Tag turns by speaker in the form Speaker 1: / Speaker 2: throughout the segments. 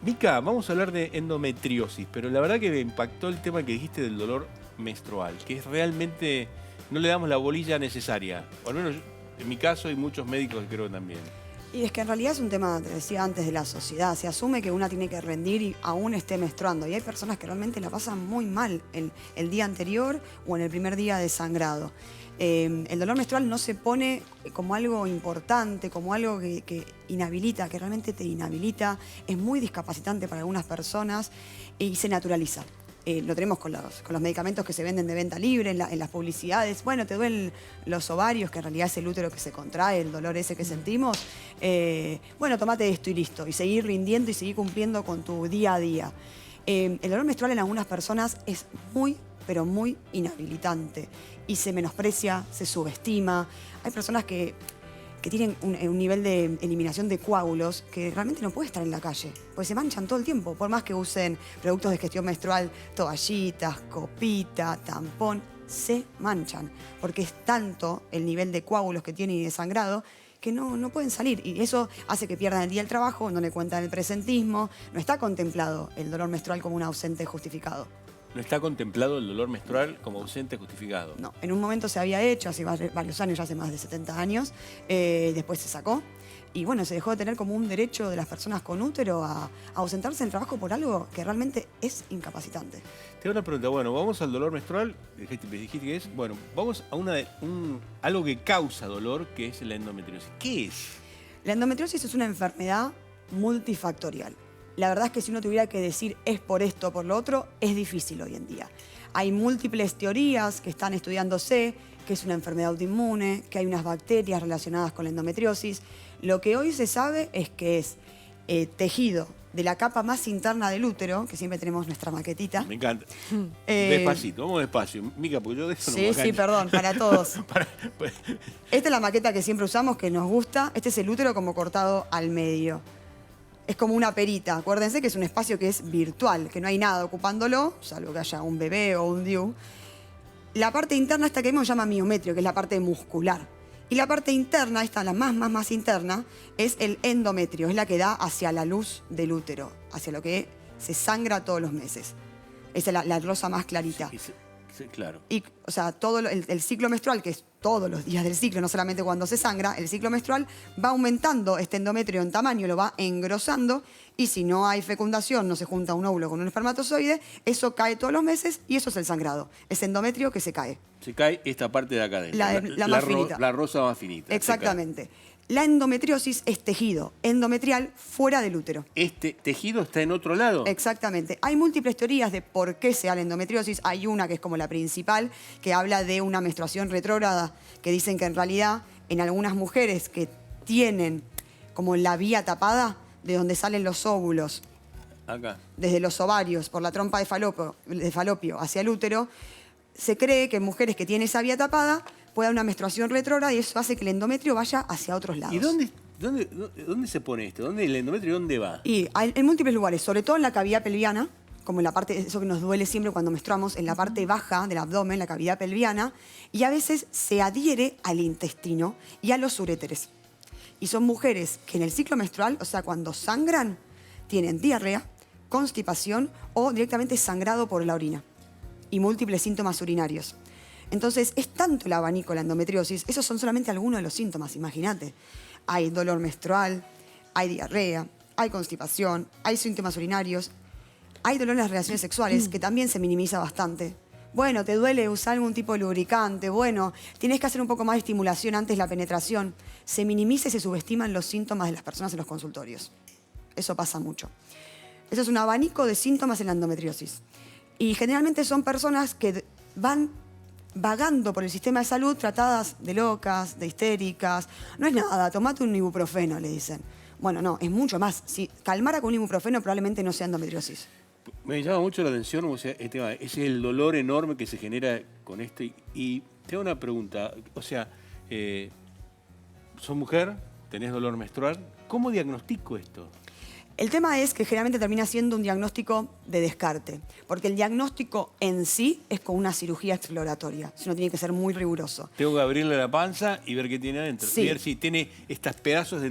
Speaker 1: Mica, vamos a hablar de endometriosis, pero la verdad que me impactó el tema que dijiste del dolor menstrual, que es realmente no le damos la bolilla necesaria. O al menos en mi caso y muchos médicos que creo también.
Speaker 2: Y es que en realidad es un tema, te decía antes, de la sociedad. Se asume que una tiene que rendir y aún esté menstruando. Y hay personas que realmente la pasan muy mal el día anterior o en el primer día de sangrado. El dolor menstrual no se pone como algo importante, como algo que inhabilita, que realmente te inhabilita. Es muy discapacitante para algunas personas y se naturaliza. Lo tenemos con los medicamentos que se venden de venta libre, en las publicidades. Bueno, te duelen los ovarios, que en realidad es el útero que se contrae, el dolor ese que sentimos. Bueno, tomate esto y listo. Y seguir rindiendo y seguir cumpliendo con tu día a día. El dolor menstrual en algunas personas es muy, pero muy inhabilitante. Y se menosprecia, se subestima. Hay personas que tienen un nivel de eliminación de coágulos que realmente no puede estar en la calle, porque se manchan todo el tiempo, por más que usen productos de gestión menstrual, toallitas, copita, tampón, se manchan, porque es tanto el nivel de coágulos que tienen y de sangrado que no pueden salir. Y eso hace que pierdan el día del trabajo, no le cuentan el presentismo. No está contemplado el dolor menstrual como un ausente justificado.
Speaker 1: No está contemplado el dolor menstrual como ausente justificado.
Speaker 2: No, en un momento se había hecho, hace varios años, ya hace más de 70 años, después se sacó. Y bueno, se dejó de tener como un derecho de las personas con útero a ausentarse del trabajo por algo que realmente es incapacitante.
Speaker 1: Te hago una pregunta, bueno, vamos al dolor menstrual, dijiste que es, bueno, vamos a algo que causa dolor, que es la endometriosis. ¿Qué es?
Speaker 2: La endometriosis es una enfermedad multifactorial. La verdad es que si uno tuviera que decir es por esto o por lo otro, es difícil hoy en día. Hay múltiples teorías que están estudiándose, que es una enfermedad autoinmune, que hay unas bacterias relacionadas con la endometriosis. Lo que hoy se sabe es que es tejido de la capa más interna del útero, que siempre tenemos nuestra maquetita.
Speaker 1: Me encanta. Despacito, vamos despacio. Mica, porque yo de eso no me
Speaker 2: Sí, perdón, para todos.
Speaker 1: pues,
Speaker 2: Esta es la maqueta que siempre usamos, que nos gusta. Este es el útero como cortado al medio. Es como una perita. Acuérdense que es un espacio que es virtual, que no hay nada ocupándolo, salvo que haya un bebé o un DIU. La parte interna, esta que vemos, se llama miometrio, que es la parte muscular. Y la parte interna, esta, la más interna, es el endometrio, es la que da hacia la luz del útero, hacia lo que se sangra todos los meses. Esa es la rosa más clarita.
Speaker 1: sí, claro.
Speaker 2: Y, o sea, todo el ciclo menstrual, que es todos los días del ciclo, no solamente cuando se sangra, el ciclo menstrual va aumentando este endometrio en tamaño, lo va engrosando, y si no hay fecundación, no se junta un óvulo con un espermatozoide, eso cae todos los meses y eso es el sangrado. Es endometrio que se cae.
Speaker 1: Se cae esta parte de acá adentro.
Speaker 2: La más finita.
Speaker 1: La rosa más finita.
Speaker 2: Exactamente. La endometriosis es tejido endometrial fuera del útero.
Speaker 1: ¿Este tejido está en otro lado?
Speaker 2: Exactamente. Hay múltiples teorías de por qué se da la endometriosis. Hay una que es como la principal, que habla de una menstruación retrógrada, que dicen que en realidad en algunas mujeres que tienen como la vía tapada, de donde salen los óvulos,
Speaker 1: Acá.
Speaker 2: desde los ovarios, por la trompa de falopio hacia el útero, se cree que en mujeres que tienen esa vía tapada puede haber una menstruación retrógrada y eso hace que el endometrio vaya hacia otros lados.
Speaker 1: ¿Y dónde se pone esto? ¿Dónde el endometrio dónde va?
Speaker 2: Y en múltiples lugares, sobre todo en la cavidad pelviana, como en la parte, eso que nos duele siempre cuando menstruamos, en la parte baja del abdomen, la cavidad pelviana, y a veces se adhiere al intestino y a los uréteres. Y son mujeres que en el ciclo menstrual, o sea, cuando sangran, tienen diarrea, constipación o directamente sangrado por la orina y múltiples síntomas urinarios. Entonces, es tanto el abanico la endometriosis, esos son solamente algunos de los síntomas, imagínate. Hay dolor menstrual, hay diarrea, hay constipación, hay síntomas urinarios, hay dolor en las relaciones sexuales, que también se minimiza bastante. Bueno, te duele usar algún tipo de lubricante, bueno, tienes que hacer un poco más de estimulación antes de la penetración. Se minimiza y se subestiman los síntomas de las personas en los consultorios. Eso pasa mucho. Eso es un abanico de síntomas en la endometriosis. Y generalmente son personas que van vagando por el sistema de salud tratadas de locas, de histéricas. No es nada, tomate un ibuprofeno, le dicen. Bueno, no, es mucho más. Si calmara con un ibuprofeno probablemente no sea endometriosis.
Speaker 1: Me llama mucho la atención, o sea, ese es el dolor enorme que se genera con esto. Y te hago una pregunta, o sea, sos mujer, tenés dolor menstrual, ¿cómo diagnostico esto?
Speaker 2: El tema es que generalmente termina siendo un diagnóstico de descarte, porque el diagnóstico en sí es con una cirugía exploratoria, si uno tiene que ser muy riguroso.
Speaker 1: Tengo que abrirle la panza y ver qué tiene adentro.
Speaker 2: Sí.
Speaker 1: Y ver si tiene estos pedazos de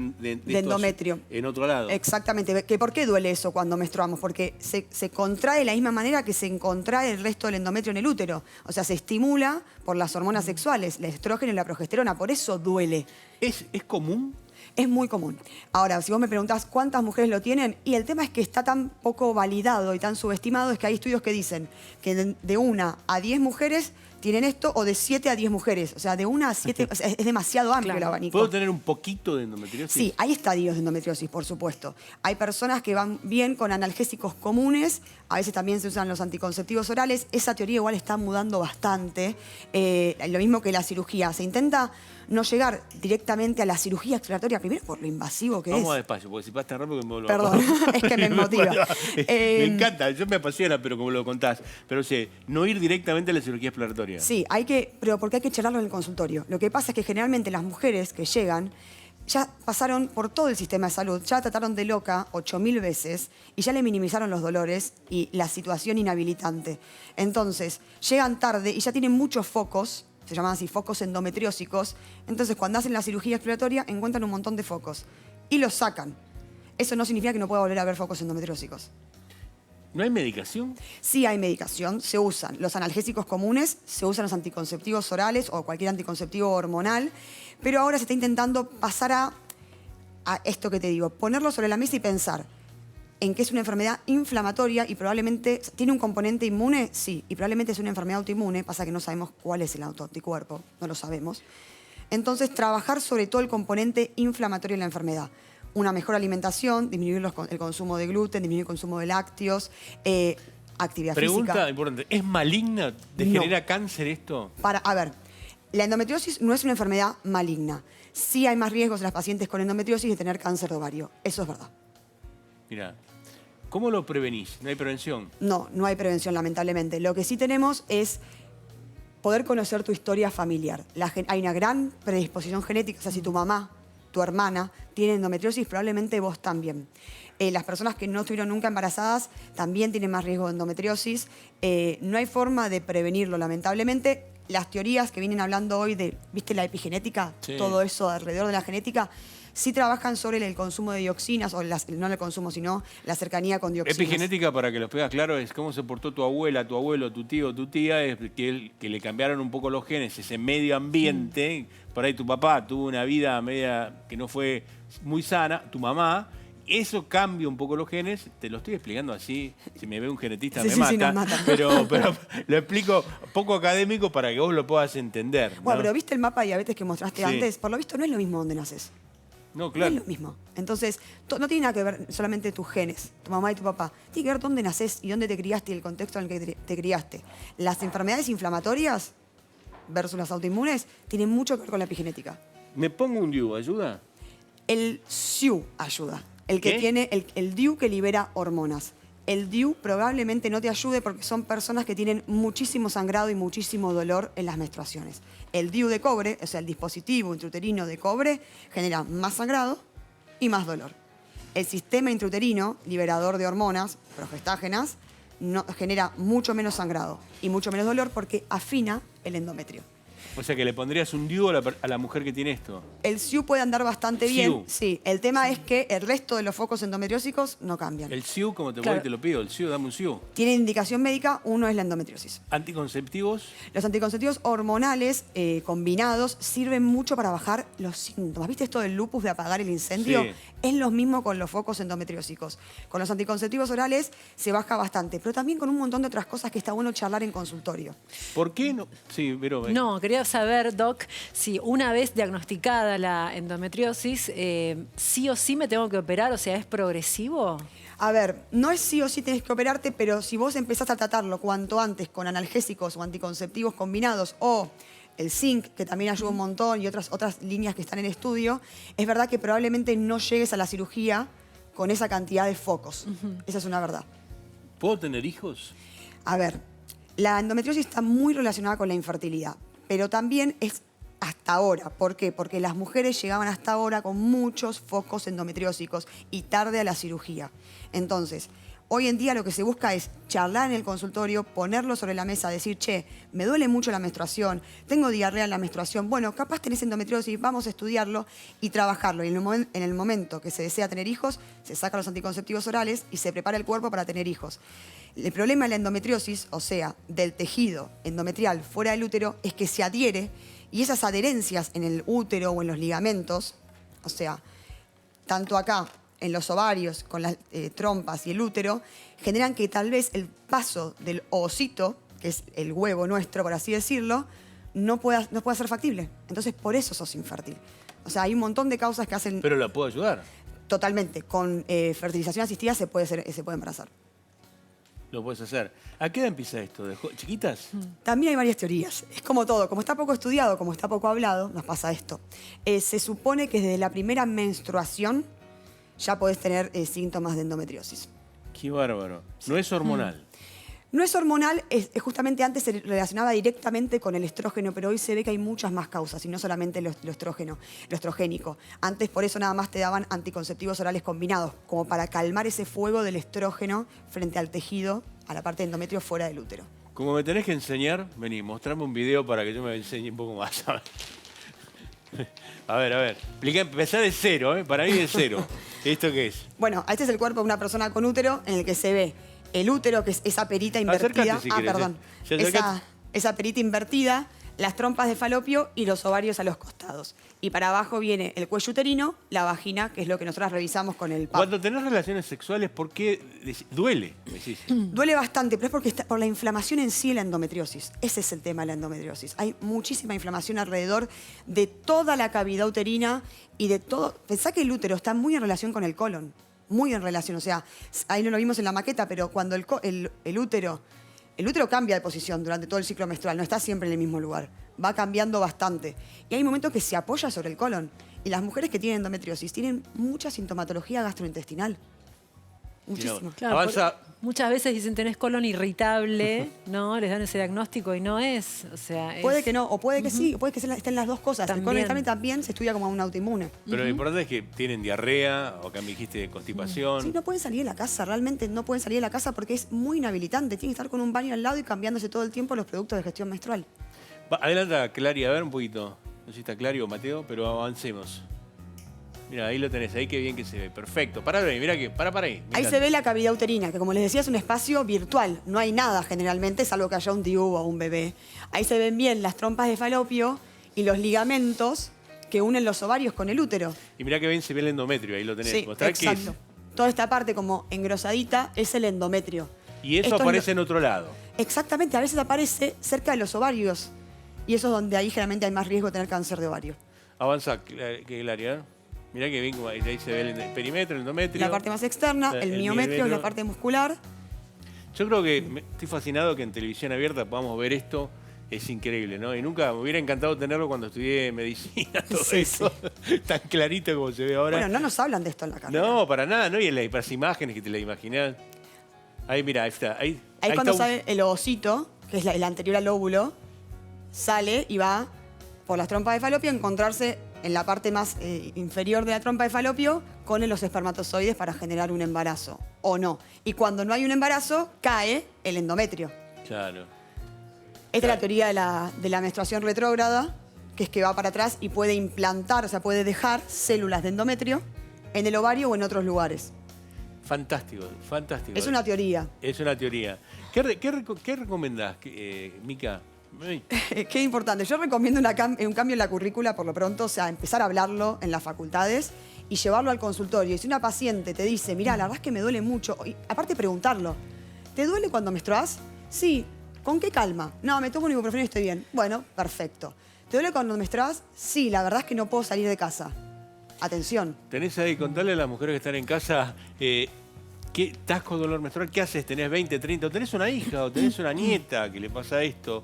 Speaker 2: endometrio.
Speaker 1: En otro lado.
Speaker 2: Exactamente. ¿Por qué duele eso cuando menstruamos? Porque se contrae de la misma manera que se contrae el resto del endometrio en el útero. O sea, se estimula por las hormonas sexuales, el estrógeno y la progesterona. Por eso duele.
Speaker 1: ¿Es común?
Speaker 2: Es muy común. Ahora, si vos me preguntás cuántas mujeres lo tienen, y el tema es que está tan poco validado y tan subestimado, es que hay estudios que dicen que de 1 a 10 mujeres tienen esto, o de 7 a 10 mujeres. O sea, de 1 a 7, o sea, es demasiado amplio el abanico.
Speaker 1: ¿Puedo tener un poquito de endometriosis?
Speaker 2: Sí, hay estadios de endometriosis, por supuesto. Hay personas que van bien con analgésicos comunes, a veces también se usan los anticonceptivos orales. Esa teoría igual está mudando bastante. Lo mismo que la cirugía. Se intenta no llegar directamente a la cirugía exploratoria, primero por lo invasivo que es.
Speaker 1: Vamos despacio, porque si vas tan rápido que me vuelvo
Speaker 2: Perdón, es que me motiva.
Speaker 1: Me encanta, yo me apasiona, pero como lo contás. Pero no ir directamente a la cirugía exploratoria.
Speaker 2: Sí, pero porque hay que charlarlo en el consultorio. Lo que pasa es que generalmente las mujeres que llegan ya pasaron por todo el sistema de salud, ya trataron de loca 8000 veces y ya le minimizaron los dolores y la situación inhabilitante. Entonces, llegan tarde y ya tienen muchos focos, se llaman así focos endometriósicos. Entonces, cuando hacen la cirugía exploratoria, encuentran un montón de focos y los sacan. Eso no significa que no pueda volver a haber focos endometriósicos.
Speaker 1: ¿No hay medicación?
Speaker 2: Sí hay medicación, se usan los analgésicos comunes, se usan los anticonceptivos orales o cualquier anticonceptivo hormonal, pero ahora se está intentando pasar a esto que te digo, ponerlo sobre la mesa y pensar en que es una enfermedad inflamatoria y probablemente tiene un componente inmune, sí, y probablemente es una enfermedad autoinmune, pasa que no sabemos cuál es el autoanticuerpo, no lo sabemos. Entonces, trabajar sobre todo el componente inflamatorio en la enfermedad. Una mejor alimentación, disminuir el consumo de gluten, disminuir el consumo de lácteos, actividad
Speaker 1: Pregunta
Speaker 2: física.
Speaker 1: importante, ¿es maligna? ¿Genera cáncer esto?
Speaker 2: A ver, la endometriosis no es una enfermedad maligna. Sí hay más riesgos en las pacientes con endometriosis de tener cáncer de ovario. Eso es verdad.
Speaker 1: Mira, ¿cómo lo prevenís? ¿No hay prevención?
Speaker 2: No, no hay prevención, lamentablemente. Lo que sí tenemos es poder conocer tu historia familiar. Hay una gran predisposición genética, o sea, si tu mamá, tu hermana, tiene endometriosis, probablemente vos también. Las personas que no estuvieron nunca embarazadas también tienen más riesgo de endometriosis. No hay forma de prevenirlo, lamentablemente. Las teorías que vienen hablando hoy de, ¿viste la epigenética?
Speaker 1: Sí.
Speaker 2: Todo eso alrededor de la genética, sí trabajan sobre el consumo de dioxinas, o no el consumo, sino la cercanía con dioxinas.
Speaker 1: Epigenética, para que los pegas claro, es cómo se portó tu abuela, tu abuelo, tu tío, tu tía, es que le cambiaron un poco los genes, ese medio ambiente. Por ahí tu papá tuvo una vida media que no fue muy sana, tu mamá. Eso cambia un poco los genes, te lo estoy explicando así, si me ve un genetista
Speaker 2: Sí,
Speaker 1: me
Speaker 2: sí,
Speaker 1: mata,
Speaker 2: sí, nos mata.
Speaker 1: Pero lo explico poco académico para que vos lo puedas entender.
Speaker 2: Bueno,
Speaker 1: ¿no?
Speaker 2: pero ¿viste el mapa de diabetes que mostraste
Speaker 1: Sí.
Speaker 2: antes? Por lo visto no es lo mismo donde naces.
Speaker 1: No, claro.
Speaker 2: No es lo mismo. Entonces, no tiene nada que ver solamente tus genes, tu mamá y tu papá. Tiene que ver dónde naces y dónde te criaste y el contexto en el que te criaste. Las enfermedades inflamatorias versus las autoinmunes tienen mucho que ver con la epigenética.
Speaker 1: ¿Me pongo un DIU, ayuda?
Speaker 2: El SIU ayuda. El que
Speaker 1: ¿Qué?
Speaker 2: tiene el DIU que libera hormonas. El DIU probablemente no te ayude porque son personas que tienen muchísimo sangrado y muchísimo dolor en las menstruaciones. El DIU de cobre, o sea, el dispositivo intrauterino de cobre, genera más sangrado y más dolor. El sistema intrauterino, liberador de hormonas, progestágenas, genera mucho menos sangrado y mucho menos dolor porque afina el endometrio.
Speaker 1: O sea que le pondrías un DIU a la mujer que tiene esto.
Speaker 2: El SIU puede andar bastante
Speaker 1: SIU.
Speaker 2: bien, sí. El tema es que el resto de los focos endometriósicos no cambian.
Speaker 1: El SIU, como te voy
Speaker 2: Claro.
Speaker 1: y te lo pido, el SIU, dame un SIU.
Speaker 2: Tiene indicación médica, uno es la endometriosis.
Speaker 1: Anticonceptivos,
Speaker 2: Los anticonceptivos hormonales combinados sirven mucho para bajar los síntomas. ¿Viste esto del lupus de apagar el incendio?
Speaker 1: Sí.
Speaker 2: Es lo mismo con los focos endometriósicos. Con los anticonceptivos orales se baja bastante, pero también con un montón de otras cosas que está bueno charlar en consultorio.
Speaker 1: ¿por qué no? Sí, pero...
Speaker 3: No, quería saber, Doc, si una vez diagnosticada la endometriosis, sí o sí me tengo que operar, o sea, ¿es progresivo?
Speaker 2: A ver, no es sí o sí tenés que operarte, pero si vos empezás a tratarlo cuanto antes con analgésicos o anticonceptivos combinados o el zinc, que también ayuda un montón, y otras líneas que están en estudio, es verdad que probablemente no llegues a la cirugía con esa cantidad de focos. Esa es una verdad.
Speaker 1: ¿Puedo tener hijos?
Speaker 2: A ver, la endometriosis está muy relacionada con la infertilidad, pero también hasta ahora. ¿Por qué? Porque las mujeres llegaban hasta ahora con muchos focos endometriósicos y tarde a la cirugía. Entonces, hoy en día lo que se busca es charlar en el consultorio, ponerlo sobre la mesa, decir, che, me duele mucho la menstruación, tengo diarrea en la menstruación, bueno, capaz tenés endometriosis, vamos a estudiarlo y trabajarlo. Y en el momento que se desea tener hijos, se sacan los anticonceptivos orales y se prepara el cuerpo para tener hijos. El problema de la endometriosis, o sea, del tejido endometrial fuera del útero, es que se adhiere y esas adherencias en el útero o en los ligamentos, o sea, tanto acá, en los ovarios, con las trompas y el útero, generan que tal vez el paso del ovocito, que es el huevo nuestro, por así decirlo, no pueda ser factible. Entonces, por eso sos infértil. O sea, hay un montón de causas que hacen...
Speaker 1: Pero la puedo ayudar.
Speaker 2: Totalmente. Con fertilización asistida se puede embarazar.
Speaker 1: Lo puedes hacer. ¿A qué edad empieza esto? ¿De chiquitas?
Speaker 2: También hay varias teorías. Es como todo. Como está poco estudiado, como está poco hablado, nos pasa esto. Se supone que desde la primera menstruación ya podés tener síntomas de endometriosis.
Speaker 1: Qué bárbaro. No es hormonal.
Speaker 2: No es hormonal, justamente antes se relacionaba directamente con el estrógeno, pero hoy se ve que hay muchas más causas y no solamente lo estrogénico. Antes por eso nada más te daban anticonceptivos orales combinados, como para calmar ese fuego del estrógeno frente al tejido, a la parte de endometrio fuera del útero.
Speaker 1: Como me tenés que enseñar, vení, mostrame un video para que yo me enseñe un poco más. A ver. Empezá de cero, ¿eh? Para mí de cero. ¿Esto qué es?
Speaker 2: Bueno, este es el cuerpo de una persona con útero en el que se ve el útero, que es esa perita invertida.
Speaker 1: Acércate si querés,
Speaker 2: perdón. Esa perita invertida, las trompas de falopio y los ovarios a los costados. Y para abajo viene el cuello uterino, la vagina, que es lo que nosotros revisamos con el PAP.
Speaker 1: Cuando tenés relaciones sexuales, ¿por qué duele? Decís.
Speaker 2: Duele bastante, pero es porque está por la inflamación en sí de la endometriosis. Ese es el tema de la endometriosis. Hay muchísima inflamación alrededor de toda la cavidad uterina y de todo. Pensá que el útero está muy en relación con el colon. Muy en relación, o sea, ahí no lo vimos en la maqueta, pero cuando el útero cambia de posición durante todo el ciclo menstrual, no está siempre en el mismo lugar, va cambiando bastante. Y hay momentos que se apoya sobre el colon. Y las mujeres que tienen endometriosis tienen mucha sintomatología gastrointestinal. Muchísimo.
Speaker 3: Claro,
Speaker 1: Avanza.
Speaker 3: Muchas veces dicen tenés colon irritable, ¿no? Les dan ese diagnóstico y no es. O sea,
Speaker 2: puede que no, o puede que sí, o puede que estén las dos cosas. El colon
Speaker 3: También.
Speaker 2: irritable también se estudia como un autoinmune.
Speaker 1: Pero lo importante es que tienen diarrea, o acá me dijiste constipación.
Speaker 2: Sí, no pueden salir de la casa, realmente no pueden salir de la casa porque es muy inhabilitante. Tienen que estar con un baño al lado y cambiándose todo el tiempo los productos de gestión menstrual.
Speaker 1: Adelanta, Clary, a ver un poquito. No sé si está Clary o Mateo, pero avancemos. Mira, ahí lo tenés, ahí qué bien que se ve. Perfecto. Pará ahí, mirá que, para ahí.
Speaker 2: Ahí se ve la cavidad uterina, que como les decía es un espacio virtual. No hay nada generalmente, salvo que haya un DIU o un bebé. Ahí se ven bien las trompas de falopio y los ligamentos que unen los ovarios con el útero.
Speaker 1: Y mirá que bien se ve el endometrio, ahí lo tenés.
Speaker 2: Sí,
Speaker 1: Mostrá qué es.
Speaker 2: exacto. Toda esta parte como engrosadita es el endometrio.
Speaker 1: Y eso
Speaker 2: Esto
Speaker 1: aparece en otro lado.
Speaker 2: Exactamente, a veces aparece cerca de los ovarios. Y eso es donde ahí generalmente hay más riesgo de tener cáncer de ovario.
Speaker 1: Avanza, Clary, ¿eh? Mirá que bien, ahí se ve el perímetro, el endometrio.
Speaker 2: La parte más externa, el miometrio, la parte muscular.
Speaker 1: Yo creo que estoy fascinado que en televisión abierta podamos ver esto. Es increíble, ¿no? Y nunca me hubiera encantado tenerlo cuando estudié medicina, todo
Speaker 2: Sí,
Speaker 1: eso. Tan clarito como se ve ahora.
Speaker 2: Bueno, no nos hablan de esto en la carrera.
Speaker 1: No, para nada, ¿no? Y en las imágenes que te la imaginás. Ahí, mira, ahí está. Ahí
Speaker 2: Cuando
Speaker 1: está
Speaker 2: sale el ovocito, que es el anterior al óvulo, sale y va por las trompas de falopio a encontrarse en la parte más inferior de la trompa de falopio con los espermatozoides para generar un embarazo, o no. Y cuando no hay un embarazo, cae el endometrio.
Speaker 1: Claro.
Speaker 2: Esta es la teoría de la menstruación retrógrada, que es que va para atrás y puede implantar, o sea, puede dejar células de endometrio en el ovario o en otros lugares.
Speaker 1: Fantástico, fantástico.
Speaker 2: Es una teoría.
Speaker 1: Es una teoría. ¿Qué recomendás, Mica?
Speaker 2: Qué importante. Yo recomiendo un cambio en la currícula por lo pronto, o sea, empezar a hablarlo en las facultades y llevarlo al consultorio. Y si una paciente te dice, mirá, la verdad es que me duele mucho, y aparte preguntarlo, ¿te duele cuando menstruás? Sí. ¿Con qué calma? No, me tomo un ibuprofeno y estoy bien. Bueno, perfecto. ¿Te duele cuando menstruás? Sí, la verdad es que no puedo salir de casa. Atención.
Speaker 1: Tenés ahí, contale a las mujeres que están en casa, ¿estás con dolor menstrual? ¿Qué haces? ¿Tenés 20, 30? ¿O tenés una hija o tenés una nieta que le pasa esto?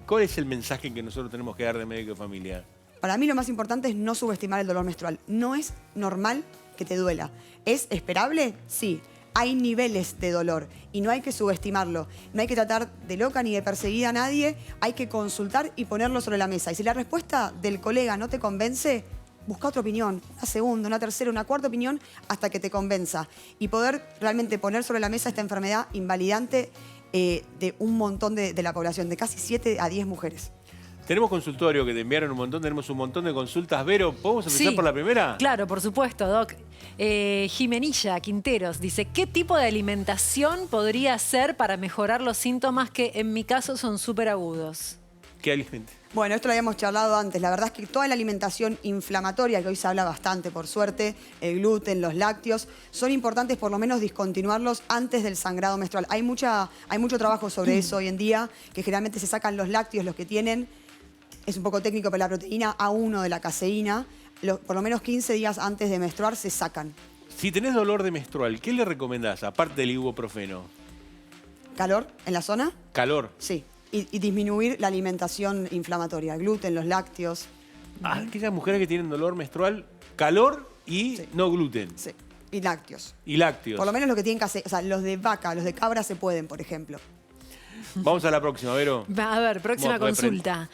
Speaker 1: ¿Cuál es el mensaje que nosotros tenemos que dar de médico de familia?
Speaker 2: Para mí lo más importante es no subestimar el dolor menstrual. No es normal que te duela. ¿Es esperable? Sí. hay niveles de dolor y no hay que subestimarlo. No hay que tratar de loca ni de perseguir a nadie, hay que consultar y ponerlo sobre la mesa. Y si la respuesta del colega no te convence, busca otra opinión, una segunda, una tercera, una cuarta opinión hasta que te convenza. Y poder realmente poner sobre la mesa esta enfermedad invalidante de un montón de la población, de casi 7 a 10 mujeres.
Speaker 1: Tenemos consultorio que te enviaron un montón, tenemos un montón de consultas. Vero, ¿podemos empezar por la primera?
Speaker 3: Claro, por supuesto, Doc. Jimenilla Quinteros dice, ¿qué tipo de alimentación podría hacer para mejorar los síntomas que en mi caso son súper agudos?
Speaker 1: ¿Qué alimento?
Speaker 2: Bueno, esto lo habíamos charlado antes. La verdad es que toda la alimentación inflamatoria, que hoy se habla bastante, por suerte, el gluten, los lácteos, son importantes por lo menos discontinuarlos antes del sangrado menstrual. Hay mucho trabajo sobre eso hoy en día, que generalmente se sacan los lácteos, los que tienen, es un poco técnico, pero la proteína A1 de la caseína, por lo menos 15 días antes de menstruar se sacan.
Speaker 1: Si tenés dolor de menstrual, ¿qué le recomendás, aparte del ibuprofeno?
Speaker 2: ¿Calor en la zona?
Speaker 1: Calor.
Speaker 2: Sí. Y disminuir la alimentación inflamatoria, el gluten, los lácteos.
Speaker 1: Aquellas mujeres que tienen dolor menstrual, calor y no gluten.
Speaker 2: Sí, y lácteos.
Speaker 1: Y lácteos.
Speaker 2: Por lo menos los que tienen o sea, los de vaca, los de cabra se pueden, por ejemplo.
Speaker 1: Vamos a la próxima, Vero.
Speaker 3: A ver, próxima consulta.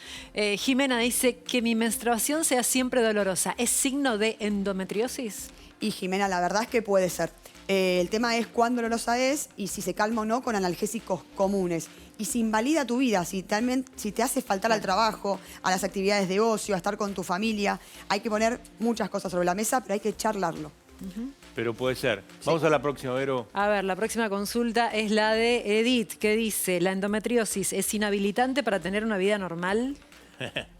Speaker 3: Jimena dice que mi menstruación sea siempre dolorosa. ¿Es signo de endometriosis?
Speaker 2: Y Jimena, la verdad es que puede ser. El tema es cuán dolorosa es y si se calma o no con analgésicos comunes. Y si invalida tu vida, si te hace faltar al trabajo, a las actividades de ocio, a estar con tu familia, hay que poner muchas cosas sobre la mesa, pero hay que charlarlo.
Speaker 1: Pero puede ser. Vamos a la próxima, Vero.
Speaker 3: A ver, la próxima consulta es la de Edith, que dice, ¿la endometriosis es inhabilitante para tener una vida normal?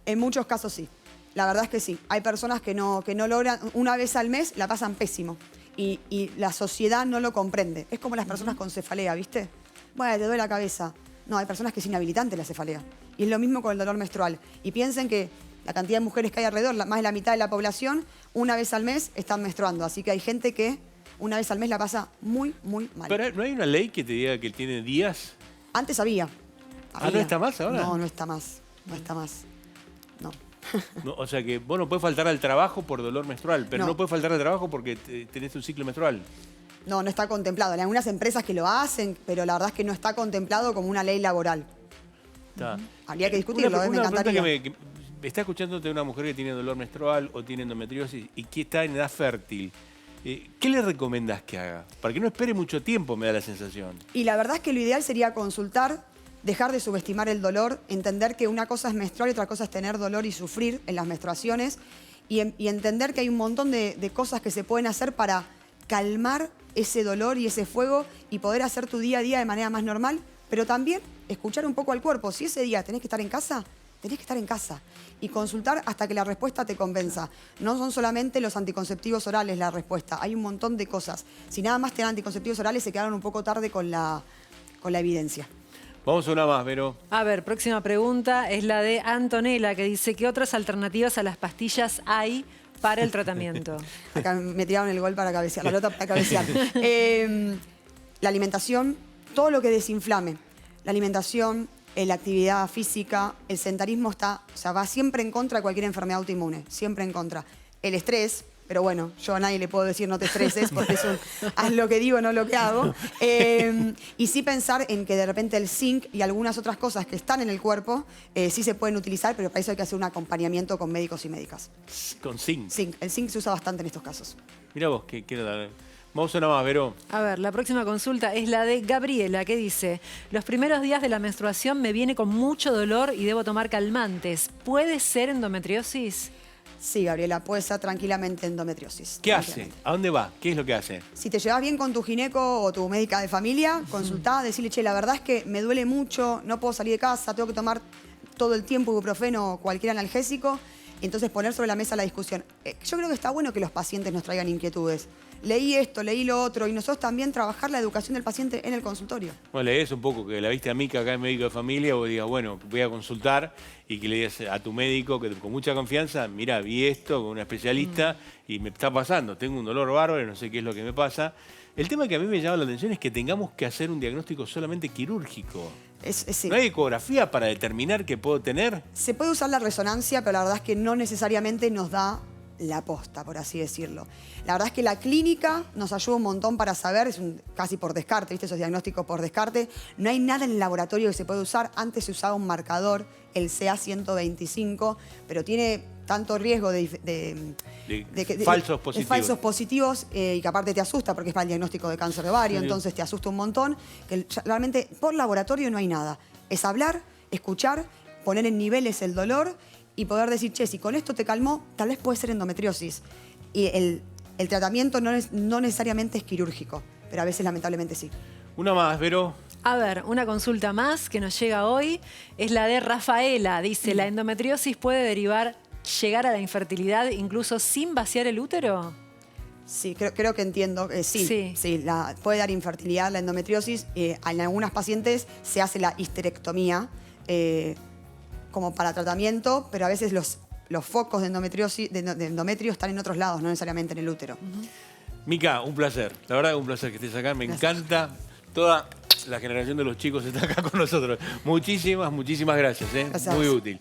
Speaker 2: En muchos casos sí. La verdad es que sí. Hay personas que no logran, una vez al mes la pasan pésimo. Y la sociedad no lo comprende. Es como las personas con cefalea, ¿viste? Bueno, te duele la cabeza. No, hay personas que es inhabilitante la cefalea. Y es lo mismo con el dolor menstrual. Y piensen que la cantidad de mujeres que hay alrededor, más de la mitad de la población, una vez al mes están menstruando. Así que hay gente que una vez al mes la pasa muy, muy mal.
Speaker 1: Pero ¿no hay una ley que te diga que tiene días?
Speaker 2: Antes había.
Speaker 1: ¿No está más ahora?
Speaker 2: No, no está más. No está más. No.
Speaker 1: No, o sea que vos no podés faltar al trabajo por dolor menstrual, pero no podés faltar al trabajo porque tenés un ciclo menstrual.
Speaker 2: No, no está contemplado. Hay algunas empresas que lo hacen, pero la verdad es que no está contemplado como una ley laboral. Habría que discutirlo, me encantaría.
Speaker 1: Que está escuchándote una mujer que tiene dolor menstrual o tiene endometriosis y que está en edad fértil. ¿Qué le recomendás que haga? Para que no espere mucho tiempo, me da la sensación.
Speaker 2: Y la verdad es que lo ideal sería consultar, dejar de subestimar el dolor, entender que una cosa es menstruar y otra cosa es tener dolor y sufrir en las menstruaciones y entender que hay un montón de cosas que se pueden hacer para calmar ese dolor y ese fuego y poder hacer tu día a día de manera más normal, pero también escuchar un poco al cuerpo. Si ese día tenés que estar en casa, tenés que estar en casa y consultar hasta que la respuesta te convenza. No son solamente los anticonceptivos orales la respuesta, hay un montón de cosas. Si nada más te dan anticonceptivos orales, se quedaron un poco tarde con la evidencia.
Speaker 1: Vamos a una más, Vero.
Speaker 3: A ver, próxima pregunta es la de Antonella, que dice, ¿qué otras alternativas a las pastillas hay para el tratamiento?
Speaker 2: Acá me tiraron el gol para cabecear, la pelota para cabecear. La alimentación, todo lo que desinflame. La alimentación, la actividad física, el sedentarismo va siempre en contra de cualquier enfermedad autoinmune, siempre en contra. El estrés, pero bueno, yo a nadie le puedo decir no te estreses porque es haz lo que digo, no lo que hago. Y sí pensar en que de repente el zinc y algunas otras cosas que están en el cuerpo sí se pueden utilizar, pero para eso hay que hacer un acompañamiento con médicos y médicas.
Speaker 1: ¿Con zinc?
Speaker 2: Zinc. El zinc se usa bastante en estos casos.
Speaker 1: Mirá vos, vamos a una más, Vero.
Speaker 3: A ver, la próxima consulta es la de Gabriela, que dice, los primeros días de la menstruación me viene con mucho dolor y debo tomar calmantes. ¿Puede ser endometriosis?
Speaker 2: Sí, Gabriela, puede ser tranquilamente endometriosis.
Speaker 1: ¿Qué hace? ¿A dónde va? ¿Qué es lo que hace?
Speaker 2: Si te llevas bien con tu gineco o tu médica de familia, consultá, decirle, che, la verdad es que me duele mucho, no puedo salir de casa, tengo que tomar todo el tiempo ibuprofeno o cualquier analgésico. Y entonces poner sobre la mesa la discusión. Yo creo que está bueno que los pacientes nos traigan inquietudes. Leí esto, leí lo otro, y nosotros también trabajar la educación del paciente en el consultorio.
Speaker 1: Bueno, lees un poco, que la viste a mí, que acá es médico de familia, vos digas, bueno, voy a consultar y que le digas a tu médico, que con mucha confianza, mira, vi esto con una especialista y me está pasando, tengo un dolor bárbaro, no sé qué es lo que me pasa. El tema que a mí me llama la atención es que tengamos que hacer un diagnóstico solamente quirúrgico.
Speaker 2: Sí.
Speaker 1: ¿No hay ecografía para determinar qué puedo tener?
Speaker 2: Se puede usar la resonancia, pero la verdad es que no necesariamente nos da la posta, por así decirlo. La verdad es que la clínica nos ayuda un montón para saber, casi por descarte, ¿viste? Esos diagnósticos por descarte. No hay nada en el laboratorio que se puede usar. Antes se usaba un marcador, el CA125, pero tiene tanto riesgo de
Speaker 1: falsos positivos.
Speaker 2: Falsos positivos y que aparte te asusta porque es para el diagnóstico de cáncer de ovario, entonces te asusta un montón. Que realmente por laboratorio no hay nada. Es hablar, escuchar, poner en niveles el dolor y poder decir, che, si con esto te calmó, tal vez puede ser endometriosis. Y el tratamiento no necesariamente es quirúrgico, pero a veces lamentablemente sí.
Speaker 1: Una más, Vero.
Speaker 3: A ver, una consulta más que nos llega hoy es la de Rafaela. Dice, ¿la endometriosis puede llegar a la infertilidad incluso sin vaciar el útero?
Speaker 2: Sí, creo que entiendo. Sí, puede dar infertilidad la endometriosis. En algunas pacientes se hace la histerectomía como para tratamiento, pero a veces los focos de endometrio están en otros lados, no necesariamente en el útero.
Speaker 1: Mica, un placer. La verdad que un placer que estés acá. Me encanta. Toda la generación de los chicos está acá con nosotros. Muchísimas gracias.
Speaker 2: Gracias.
Speaker 1: Muy útil.